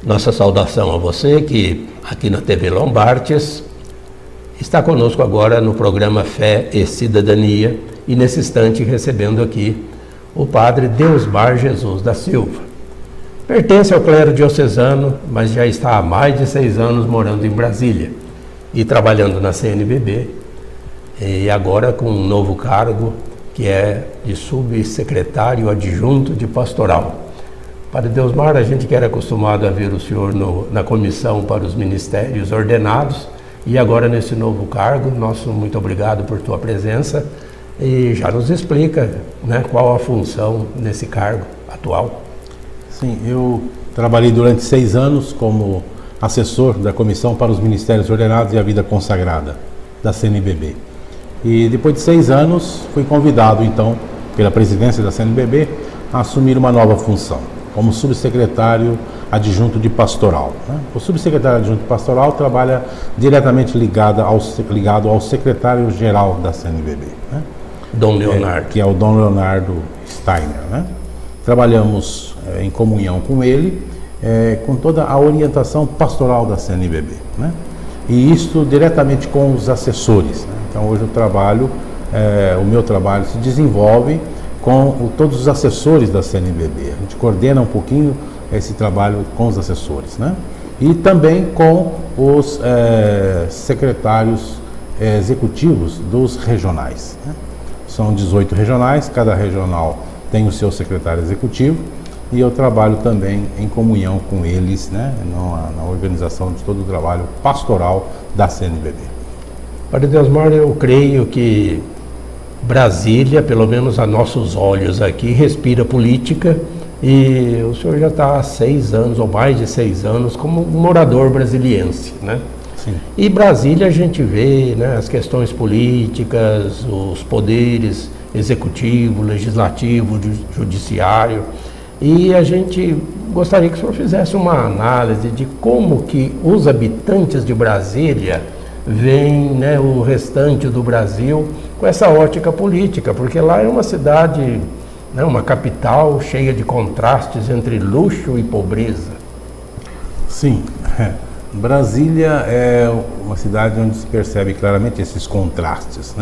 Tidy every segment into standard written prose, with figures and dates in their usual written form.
Nossa saudação a você que aqui na TV Lombardes está conosco agora no programa Fé e Cidadania e nesse instante recebendo aqui o padre Deusmar Jesus da Silva. Pertence ao clero diocesano, mas já está há mais de 6 anos morando em Brasília e trabalhando na CNBB e agora com um novo cargo que é de subsecretário adjunto de pastoral. Padre Deusmar, a gente que era acostumado a ver o senhor na comissão para os ministérios ordenados e agora nesse novo cargo, nosso muito obrigado por tua presença e já nos explica, né, qual a função nesse cargo atual. Sim, eu trabalhei durante 6 anos como assessor da Comissão para os Ministérios Ordenados e a Vida Consagrada da CNBB. E depois de 6 anos fui convidado então pela presidência da CNBB a assumir uma nova função, como subsecretário adjunto de pastoral. O subsecretário adjunto de pastoral trabalha diretamente ligado ao secretário-geral da CNBB, Dom Leonardo. Que é o Dom Leonardo Steiner. Trabalhamos em comunhão com ele, com toda a orientação pastoral da CNBB. E isso diretamente com os assessores. Então hoje o meu trabalho se desenvolve com todos os assessores da CNBB. A gente coordena um pouquinho esse trabalho com os assessores, E também com os secretários executivos dos regionais. São 18 regionais, cada regional tem o seu secretário executivo e eu trabalho também em comunhão com eles, na organização de todo o trabalho pastoral da CNBB. Padre Deusmar, eu creio que Brasília, pelo menos a nossos olhos aqui, respira política e o senhor já está há 6 anos, ou mais de 6 anos, como morador brasiliense, Sim. E Brasília a gente vê, as questões políticas, os poderes executivo, legislativo, judiciário, e a gente gostaria que o senhor fizesse uma análise de como que os habitantes de Brasília veem, o restante do Brasil com essa ótica política, porque lá é uma cidade, uma capital cheia de contrastes entre luxo e pobreza. Sim, Brasília é uma cidade onde se percebe claramente esses contrastes,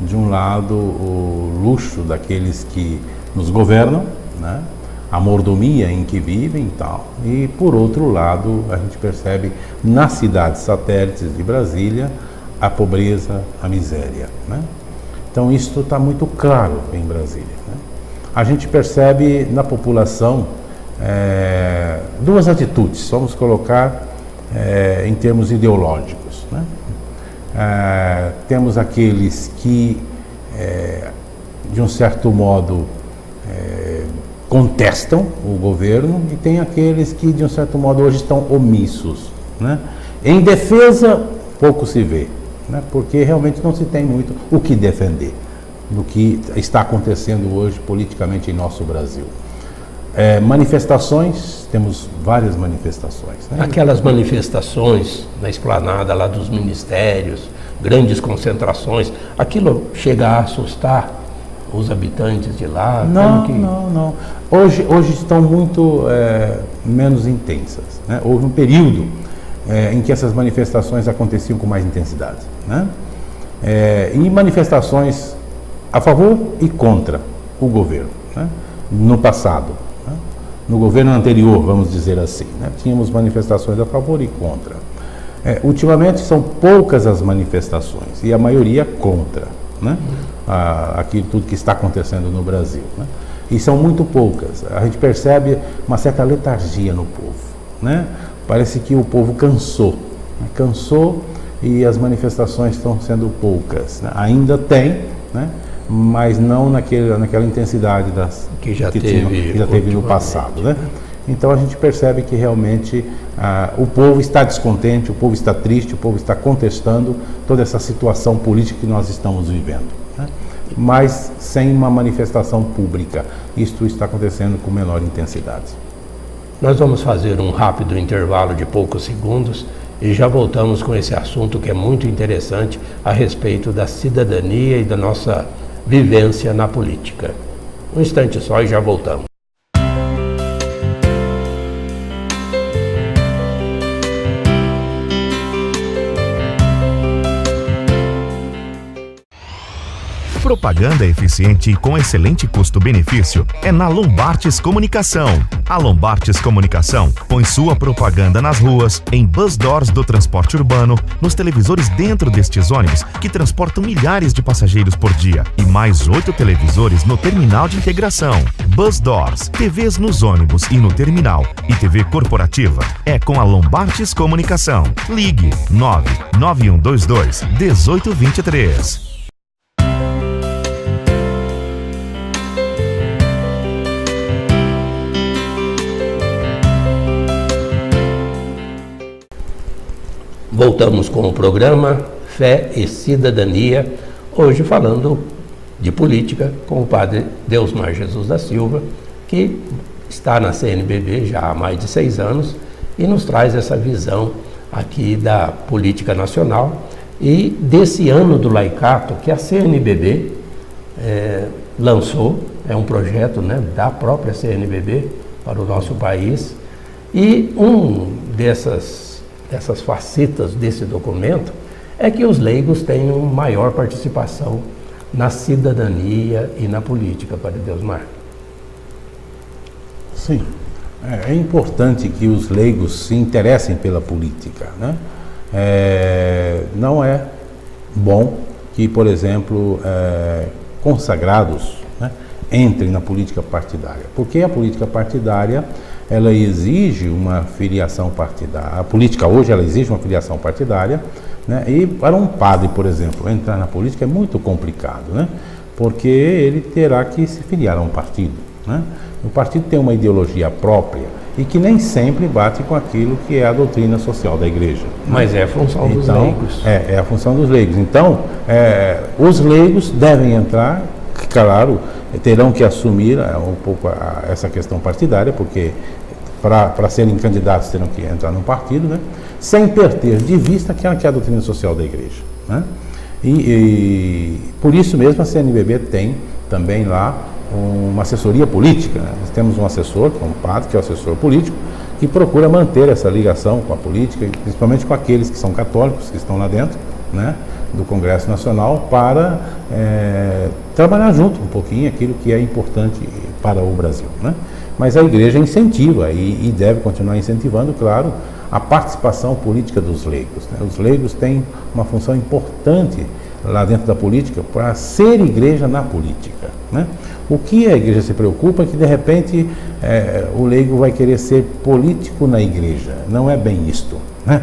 De um lado, o luxo daqueles que nos governam, a mordomia em que vivem e tal. E, por outro lado, a gente percebe nas cidades satélites de Brasília a pobreza, a miséria. Então, isso está muito claro em Brasília. A gente percebe na população 2 atitudes, vamos colocar em termos ideológicos. Temos aqueles que, de um certo modo, contestam o governo e tem aqueles que, de um certo modo, hoje estão omissos. Em defesa, pouco se vê, porque realmente não se tem muito o que defender do que está acontecendo hoje politicamente em nosso Brasil. Manifestações, temos várias manifestações. Aquelas manifestações na esplanada lá dos ministérios, grandes concentrações, aquilo chega a assustar os habitantes de lá? Não. Hoje estão muito menos intensas. Houve um período em que essas manifestações aconteciam com mais intensidade. E manifestações a favor e contra o governo, no passado. No governo anterior, vamos dizer assim, tínhamos manifestações a favor e contra. Ultimamente são poucas as manifestações e a maioria contra, aquilo tudo que está acontecendo no Brasil. E são muito poucas. A gente percebe uma certa letargia no povo. Parece que o povo cansou. Cansou e as manifestações estão sendo poucas. Ainda tem, mas não naquela intensidade que já teve no passado. Então a gente percebe que realmente o povo está descontente, o povo está triste, o povo está contestando toda essa situação política que nós estamos vivendo, mas sem uma manifestação pública. Isto está acontecendo com menor intensidade. Nós vamos fazer um rápido intervalo de poucos segundos e já voltamos com esse assunto que é muito interessante a respeito da cidadania e da nossa vivência na política. Um instante só e já voltamos. Propaganda eficiente e com excelente custo-benefício é na Lombartes Comunicação. A Lombartes Comunicação põe sua propaganda nas ruas, em bus doors do transporte urbano, nos televisores dentro destes ônibus que transportam milhares de passageiros por dia e mais 8 televisores no terminal de integração. Bus doors, TVs nos ônibus e no terminal e TV corporativa é com a Lombartes Comunicação. Ligue 99122 1823. Voltamos com o programa Fé e Cidadania, hoje falando de política com o padre Deusmar Jesus da Silva, que está na CNBB já há mais de 6 anos e nos traz essa visão aqui da política nacional e desse ano do laicato que a CNBB lançou, é um projeto, né, da própria CNBB para o nosso país, e dessas facetas desse documento é que os leigos tenham maior participação na cidadania e na política, Padre Deusmar. Sim, é importante que os leigos se interessem pela política, né? Não é bom que, por exemplo, consagrados, né, entrem na política partidária, porque a política partidária ela exige uma filiação partidária. A política hoje ela exige uma filiação partidária, né? E para um padre, por exemplo, entrar na política é muito complicado, né? Porque ele terá que se filiar a um partido, né? O partido tem uma ideologia própria e que nem sempre bate com aquilo que é a doutrina social da igreja. Mas é a função dos leigos. É a função dos leigos. Então, os leigos devem entrar, claro, terão que assumir um pouco essa questão partidária, porque para serem candidatos terão que entrar num partido, né? Sem perder de vista aquela que é a doutrina social da igreja, né? E por isso mesmo a CNBB tem também lá uma assessoria política, né? Nós temos um assessor, que é um padre, que é o assessor político, que procura manter essa ligação com a política, principalmente com aqueles que são católicos, que estão lá dentro, né, do Congresso Nacional, para trabalhar junto um pouquinho aquilo que é importante para o Brasil, né? Mas a igreja incentiva e deve continuar incentivando, claro, a participação política dos leigos, né? Os leigos têm uma função importante lá dentro da política para ser igreja na política, né? O que a igreja se preocupa é que, de repente, o leigo vai querer ser político na igreja. Não é bem isto, né?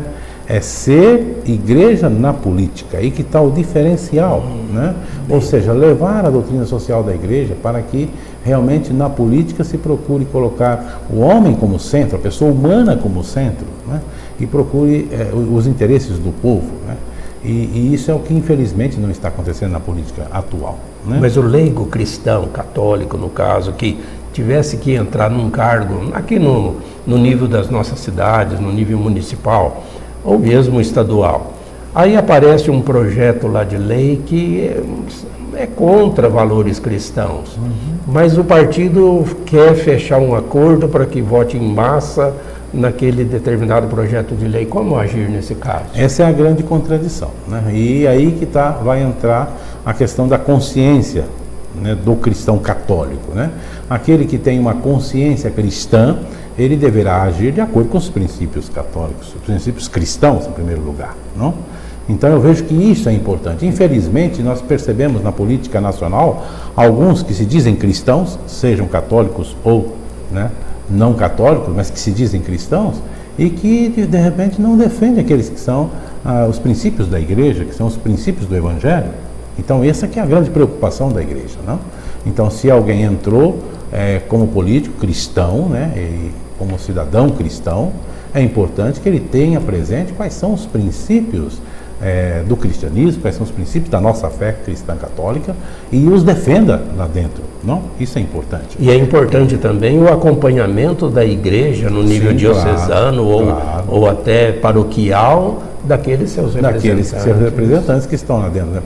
É ser igreja na política. Aí que está o diferencial, né? Ou seja, levar a doutrina social da igreja para que realmente na política se procure colocar o homem como centro, a pessoa humana como centro, né? E procure os interesses do povo, né? E isso é o que infelizmente não está acontecendo na política atual, né? Mas o leigo cristão, católico no caso, que tivesse que entrar num cargo aqui no nível das nossas cidades, no nível municipal ou mesmo estadual, aí aparece um projeto lá de lei que é contra valores cristãos, mas o partido quer fechar um acordo para que vote em massa naquele determinado projeto de lei. Como agir nesse caso? Essa é a grande contradição, né? E aí que vai entrar a questão da consciência, né, do cristão católico, né? Aquele que tem uma consciência cristã, ele deverá agir de acordo com os princípios católicos, os princípios cristãos em primeiro lugar, não? Então eu vejo que isso é importante. Infelizmente nós percebemos na política nacional alguns que se dizem cristãos, sejam católicos ou, né, não católicos, mas que se dizem cristãos, e que de repente não defendem aqueles que são os princípios da igreja, que são os princípios do evangelho. Então essa que é a grande preocupação da igreja, não? Então se alguém entrou como político cristão, né, e como cidadão cristão, é importante que ele tenha presente quais são os princípios do cristianismo, quais são os princípios da nossa fé cristã católica, e os defenda lá dentro, não? Isso é importante. E é importante também o acompanhamento da igreja no nível diocesano, claro. Ou até paroquial daqueles seus representantes que estão lá dentro, né?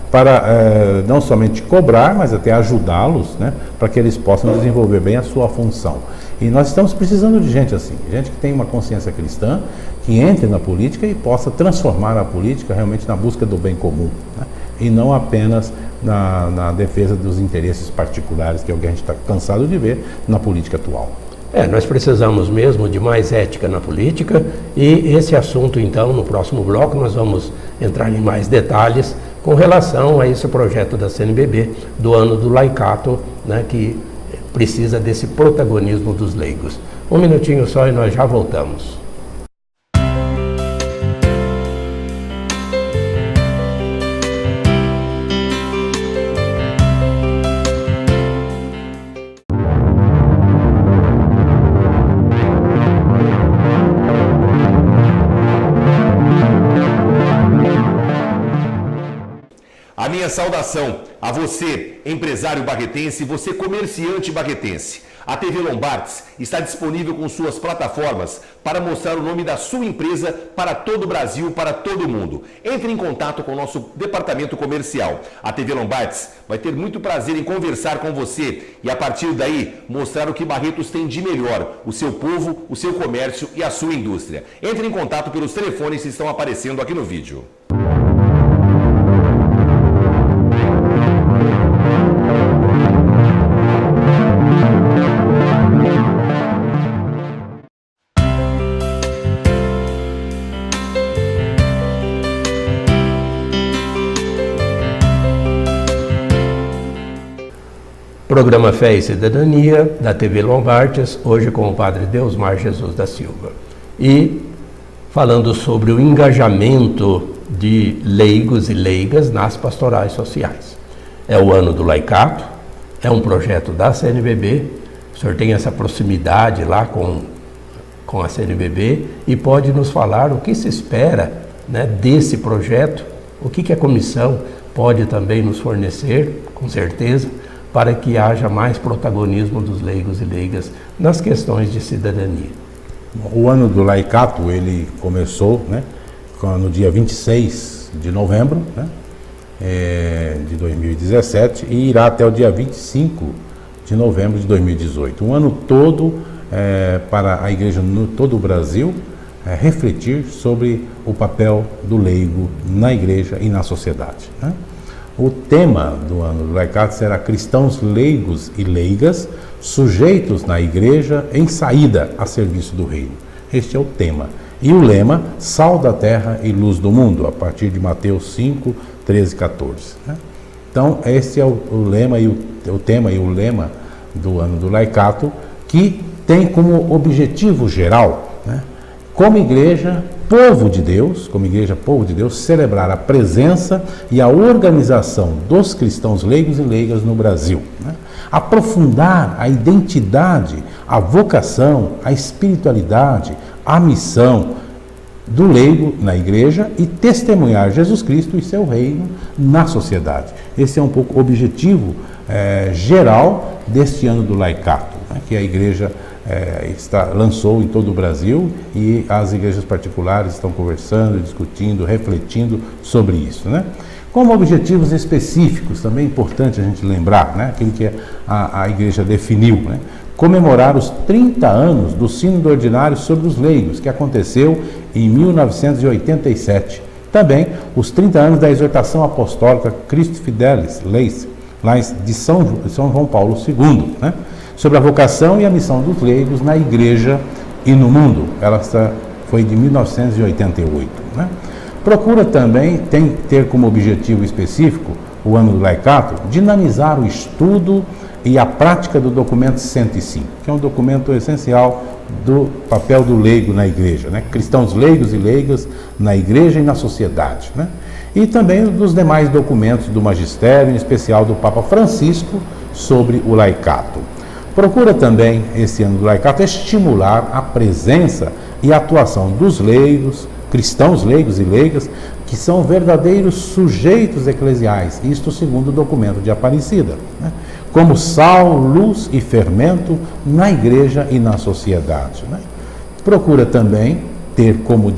Para não somente cobrar, mas até ajudá-los, né? Para que eles possam desenvolver bem a sua função. E nós estamos precisando de gente assim, gente que tem uma consciência cristã, que entre na política e possa transformar a política realmente na busca do bem comum, né? E não apenas na defesa dos interesses particulares, que é o que a gente está cansado de ver na política atual. Nós precisamos mesmo de mais ética na política, e esse assunto, então, no próximo bloco, nós vamos entrar em mais detalhes com relação a esse projeto da CNBB do ano do laicato, né, que precisa desse protagonismo dos leigos. Um minutinho só e nós já voltamos. A minha saudação a você, empresário barretense, você comerciante barretense. A TV Lombardes está disponível com suas plataformas para mostrar o nome da sua empresa para todo o Brasil, para todo o mundo. Entre em contato com o nosso departamento comercial. A TV Lombardes vai ter muito prazer em conversar com você e, a partir daí, mostrar o que Barretos tem de melhor, o seu povo, o seu comércio e a sua indústria. Entre em contato pelos telefones que estão aparecendo aqui no vídeo. Programa Fé e Cidadania, da TV Lombardes, hoje com o Padre Deusmar Jesus da Silva. E falando sobre o engajamento de leigos e leigas nas pastorais sociais. É o ano do laicato, é um projeto da CNBB, o senhor tem essa proximidade lá com a CNBB e pode nos falar o que se espera, né, desse projeto, o que a comissão pode também nos fornecer, com certeza, para que haja mais protagonismo dos leigos e leigas nas questões de cidadania. O ano do laicato, ele começou, né, no dia 26 de novembro, né, de 2017 e irá até o dia 25 de novembro de 2018. Um ano todo para a igreja no todo o Brasil refletir sobre o papel do leigo na igreja e na sociedade, né? O tema do ano do laicato será cristãos leigos e leigas, sujeitos na igreja em saída a serviço do reino. Este é o tema. E o lema, sal da terra e luz do mundo, a partir de Mateus 5, 13 e 14. Né? Então, esse é o lema e o tema e o lema do ano do laicato, que tem como objetivo geral, né, como igreja, povo de Deus, celebrar a presença e a organização dos cristãos leigos e leigas no Brasil. Né? Aprofundar a identidade, a vocação, a espiritualidade, a missão do leigo na igreja e testemunhar Jesus Cristo e seu reino na sociedade. Esse é um pouco o objetivo geral deste ano do laicato, né, que a igreja lançou em todo o Brasil, e as igrejas particulares estão conversando, discutindo, refletindo sobre isso, né? Como objetivos específicos, também é importante a gente lembrar, né, aquilo que a igreja definiu, né? Comemorar os 30 anos do Sínodo Ordinário sobre os Leigos, que aconteceu em 1987. Também os 30 anos da exortação apostólica Christi Fidelis, Leis, de São João Paulo II, né? Sobre a vocação e a missão dos leigos na igreja e no mundo. Ela foi de 1988. Né? Procura também ter como objetivo específico o ano do laicato, dinamizar o estudo e a prática do documento 105, que é um documento essencial do papel do leigo na igreja, né? Cristãos leigos e leigas na igreja e na sociedade, né? E também dos demais documentos do magistério, em especial do Papa Francisco, sobre o laicato. Procura também, esse ano do laicato, estimular a presença e a atuação dos leigos, cristãos leigos e leigas, que são verdadeiros sujeitos eclesiais, isto segundo o documento de Aparecida, né? Como sal, luz e fermento na igreja e na sociedade, né? Procura também ter como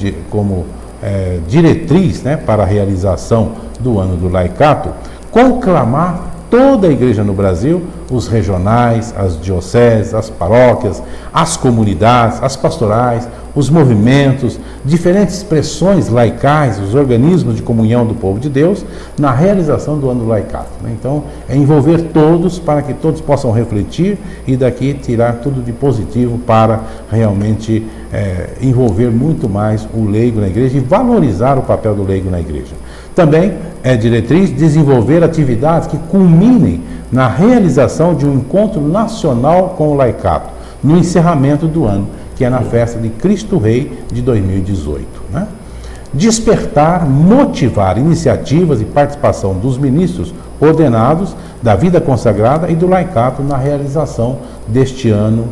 diretriz, né, para a realização do ano do laicato, conclamar toda a igreja no Brasil, os regionais, as dioceses, as paróquias, as comunidades, as pastorais, os movimentos, diferentes expressões laicais, os organismos de comunhão do povo de Deus, na realização do ano do laicato. Então, é envolver todos para que todos possam refletir e daqui tirar tudo de positivo para realmente envolver muito mais o leigo na igreja e valorizar o papel do leigo na igreja. Também é diretriz desenvolver atividades que culminem na realização de um encontro nacional com o laicato, no encerramento do ano, que é na festa de Cristo Rei de 2018. Né? Despertar, motivar iniciativas e participação dos ministros ordenados da vida consagrada e do laicato na realização deste ano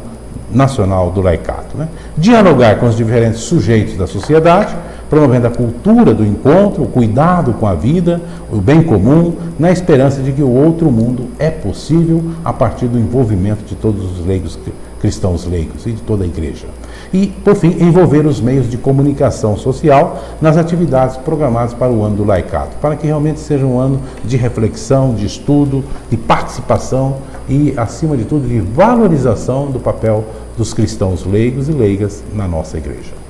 nacional do laicato. Né? Dialogar com os diferentes sujeitos da sociedade, promovendo a cultura do encontro, o cuidado com a vida, o bem comum, na esperança de que o outro mundo é possível a partir do envolvimento de todos os leigos, cristãos leigos e de toda a igreja. E, por fim, envolver os meios de comunicação social nas atividades programadas para o ano do laicato, para que realmente seja um ano de reflexão, de estudo, de participação e, acima de tudo, de valorização do papel dos cristãos leigos e leigas na nossa igreja.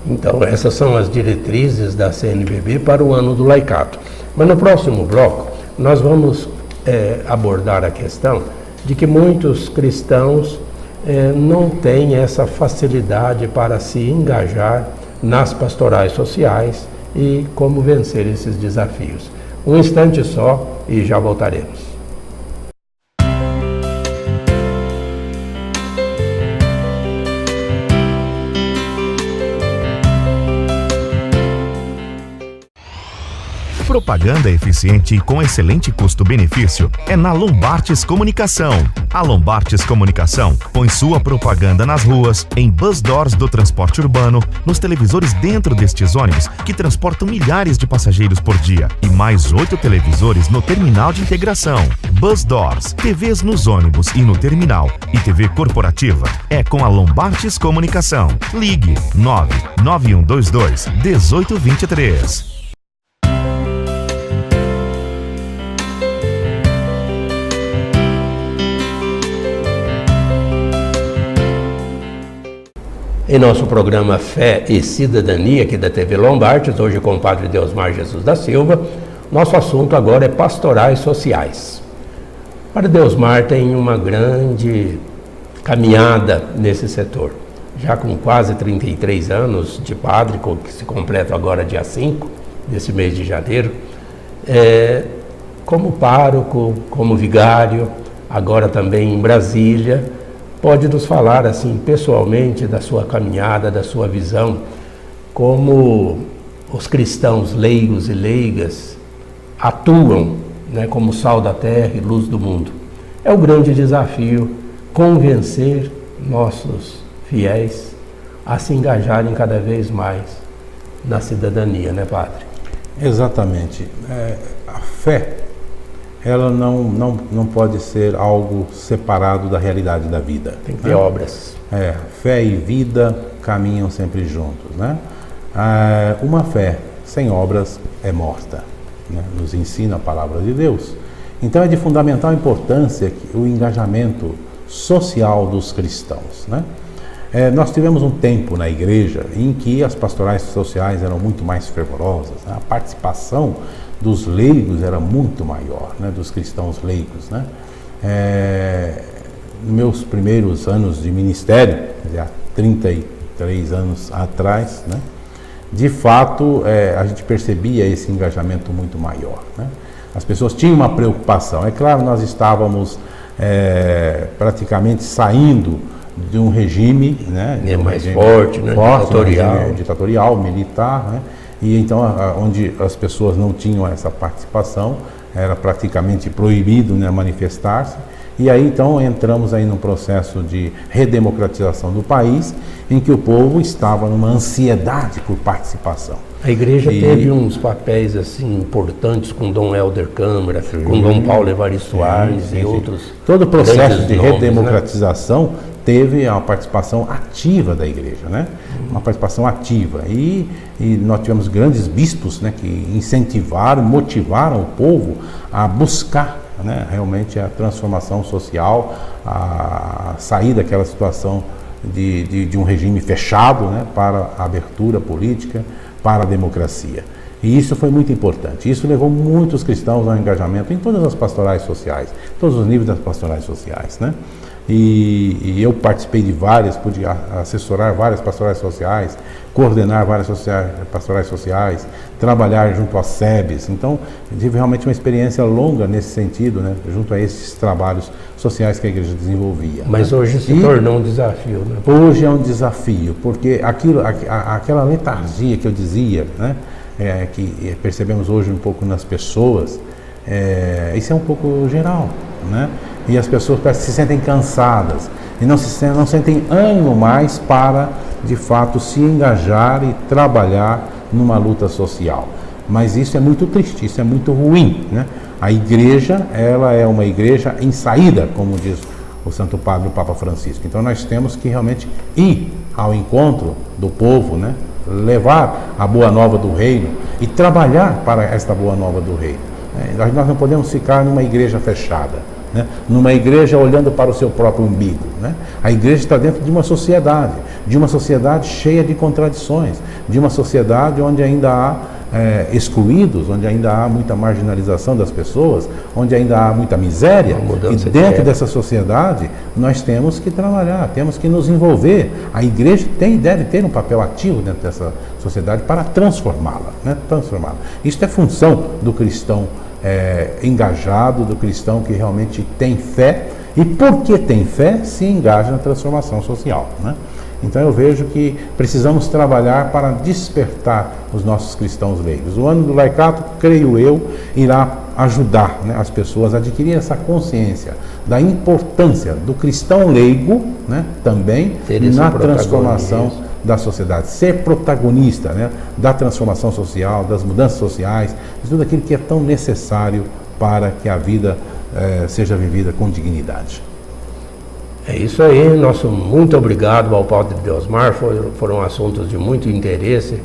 Então, essas são as diretrizes da CNBB para o ano do laicato. Mas no próximo bloco, nós vamos abordar a questão de que muitos cristãos não têm essa facilidade para se engajar nas pastorais sociais e como vencer esses desafios. Um instante só e já voltaremos. Propaganda eficiente e com excelente custo-benefício é na Lombartes Comunicação. A Lombartes Comunicação põe sua propaganda nas ruas, em bus doors do transporte urbano, nos televisores dentro destes ônibus que transportam milhares de passageiros por dia e mais 8 televisores no terminal de integração. Bus doors, TVs nos ônibus e no terminal e TV corporativa é com a Lombartes Comunicação. Ligue 99122-1823. Em nosso programa Fé e Cidadania, aqui da TV Lombartes, hoje com o Padre Deusmar Jesus da Silva, nosso assunto agora é pastorais sociais. O Padre Deusmar tem uma grande caminhada nesse setor, já com quase 33 anos de padre, que se completa agora dia 5, desse mês de janeiro, como pároco, como vigário, agora também em Brasília. Pode nos falar, assim, pessoalmente, da sua caminhada, da sua visão, como os cristãos leigos e leigas atuam, né, como sal da terra e luz do mundo. É o grande desafio convencer nossos fiéis a se engajarem cada vez mais na cidadania, né, Padre? Exatamente. A fé, ela não pode ser algo separado da realidade da vida. Tem que ter obras. Fé e vida caminham sempre juntos, né? Uma fé sem obras é morta, né? Nos ensina a palavra de Deus. Então é de fundamental importância o engajamento social dos cristãos, né? Nós tivemos um tempo na igreja em que as pastorais sociais eram muito mais fervorosas, né? A participação dos leigos era muito maior, né? Dos cristãos leigos, né? Nos meus primeiros anos de ministério, há 33 anos atrás, né? De fato, a gente percebia esse engajamento muito maior, né? As pessoas tinham uma preocupação. É claro, nós estávamos praticamente saindo de um regime, né? Mais forte, né? Ditatorial, militar, né? E então, onde as pessoas não tinham essa participação, era praticamente proibido, né, manifestar-se. E aí, então, entramos aí num processo de redemocratização do país, em que o povo estava numa ansiedade por participação. A igreja teve uns papéis assim importantes com Dom Helder Câmara, com Dom Paulo Evaristo Soares e outros. Todo o processo de redemocratização, né, teve a participação ativa da igreja, né? Uma participação ativa. E nós tivemos grandes bispos, né, que incentivaram, motivaram o povo a buscar né, realmente a transformação social, a sair daquela situação de um regime fechado, né, para a abertura política, para a democracia. E isso foi muito importante. Isso levou muitos cristãos ao engajamento em todas as pastorais sociais, todos os níveis das pastorais sociais, né? E eu participei de várias, pude assessorar várias pastorais sociais, coordenar várias pastorais sociais, trabalhar junto às SEBs. Então, tive realmente uma experiência longa nesse sentido, né, junto a esses trabalhos sociais que a igreja desenvolvia. Mas hoje se tornou um desafio, né? Hoje é um desafio, porque aquela letargia que eu dizia, né, que percebemos hoje um pouco nas pessoas, isso é um pouco geral, né? E as pessoas parece que se sentem cansadas e não sentem ânimo mais para, de fato, se engajar e trabalhar numa luta social. Mas isso é muito triste, isso é muito ruim, né? A igreja, ela é uma igreja em saída, como diz o Santo Padre, o Papa Francisco. Então nós temos que realmente ir ao encontro do povo, né? Levar a boa nova do reino e trabalhar para esta boa nova do reino. Nós não podemos ficar numa igreja fechada, né? Numa igreja olhando para o seu próprio umbigo, né? A igreja está dentro de uma sociedade cheia de contradições, de uma sociedade onde ainda há excluídos, onde ainda há muita marginalização das pessoas, onde ainda há muita miséria. E dentro dessa sociedade nós temos que trabalhar, temos que nos envolver. A igreja deve ter um papel ativo dentro dessa sociedade para transformá-la, né? Transformá-la. Isso é função do cristão engajado, do cristão que realmente tem fé, e porque tem fé se engaja na transformação social, né? Então eu vejo que precisamos trabalhar para despertar os nossos cristãos leigos. O ano do laicato, creio eu, irá ajudar, né, as pessoas a adquirir essa consciência da importância do cristão leigo, né, também na transformação da sociedade, ser protagonista, né, da transformação social, das mudanças sociais, de tudo aquilo que é tão necessário para que a vida seja vivida com dignidade. É isso aí, nosso muito obrigado ao Padre Deusmar, foram assuntos de muito interesse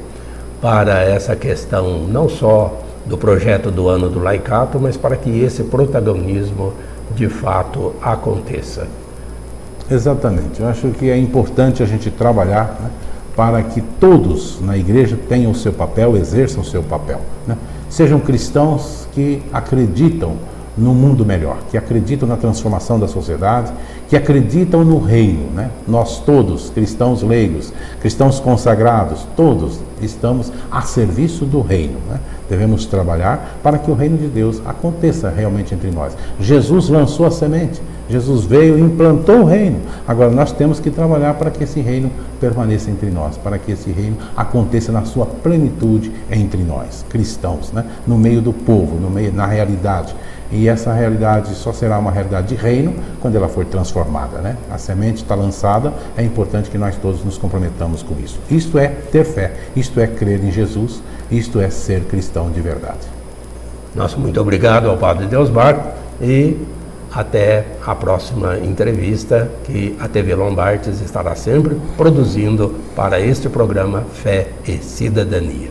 para essa questão não só do projeto do ano do laicato, mas para que esse protagonismo de fato aconteça. Exatamente, eu acho que é importante a gente trabalhar, né, para que todos na igreja tenham o seu papel, exerçam o seu papel, né? Sejam cristãos que acreditam no mundo melhor, que acreditam na transformação da sociedade, que acreditam no reino, né? Nós todos, cristãos leigos, cristãos consagrados, todos estamos a serviço do reino, né? Devemos trabalhar para que o reino de Deus aconteça realmente entre nós. Jesus lançou a semente, Jesus veio e implantou o reino. Agora nós temos que trabalhar para que esse reino permaneça entre nós, para que esse reino aconteça na sua plenitude entre nós, cristãos, né? No meio do povo, na realidade. E essa realidade só será uma realidade de reino quando ela for transformada, né? A semente está lançada, é importante que nós todos nos comprometamos com isso. Isto é ter fé, isto é crer em Jesus, isto é ser cristão de verdade. Nosso muito obrigado ao Padre Deusmar e até a próxima entrevista que a TV Lombardes estará sempre produzindo para este programa Fé e Cidadania.